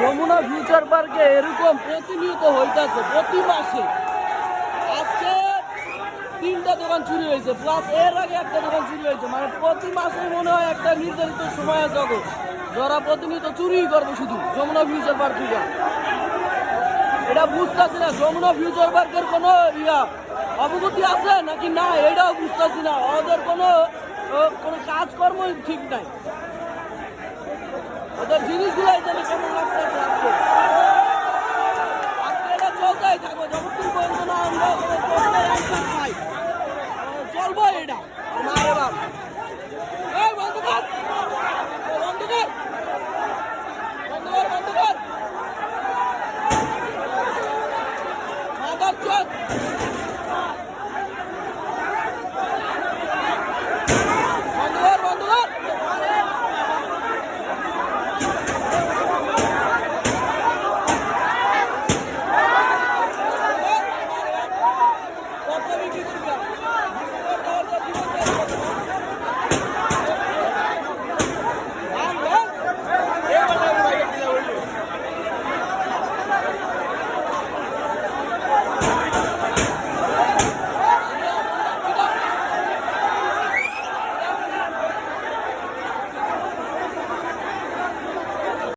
Jamuna future পার্কে এরকম প্রতিনিয়ত হইতেছে প্রতি মাসে। আজকে 3টা দোকান চুরি হয়েছে, প্লাস এর আগে একটা দোকান চুরি হয়েছে। মানে প্রতি মাসে মনে হয় একটা নির্ধারিত সময় আছে যারা প্রতিনিয়ত চুরি করবো শুধু যমুনা ফিউচার পার্ক থেকে। এটা বুঝতেছি না যমুনা ফিউচার পার্কের কোনো অবগতি আছে নাকি না, এটাও বুঝতেছি না। ওদের কোনো কাজকর্ম ঠিক নাই, ওদের জিনিসগুলাই যেন কেমন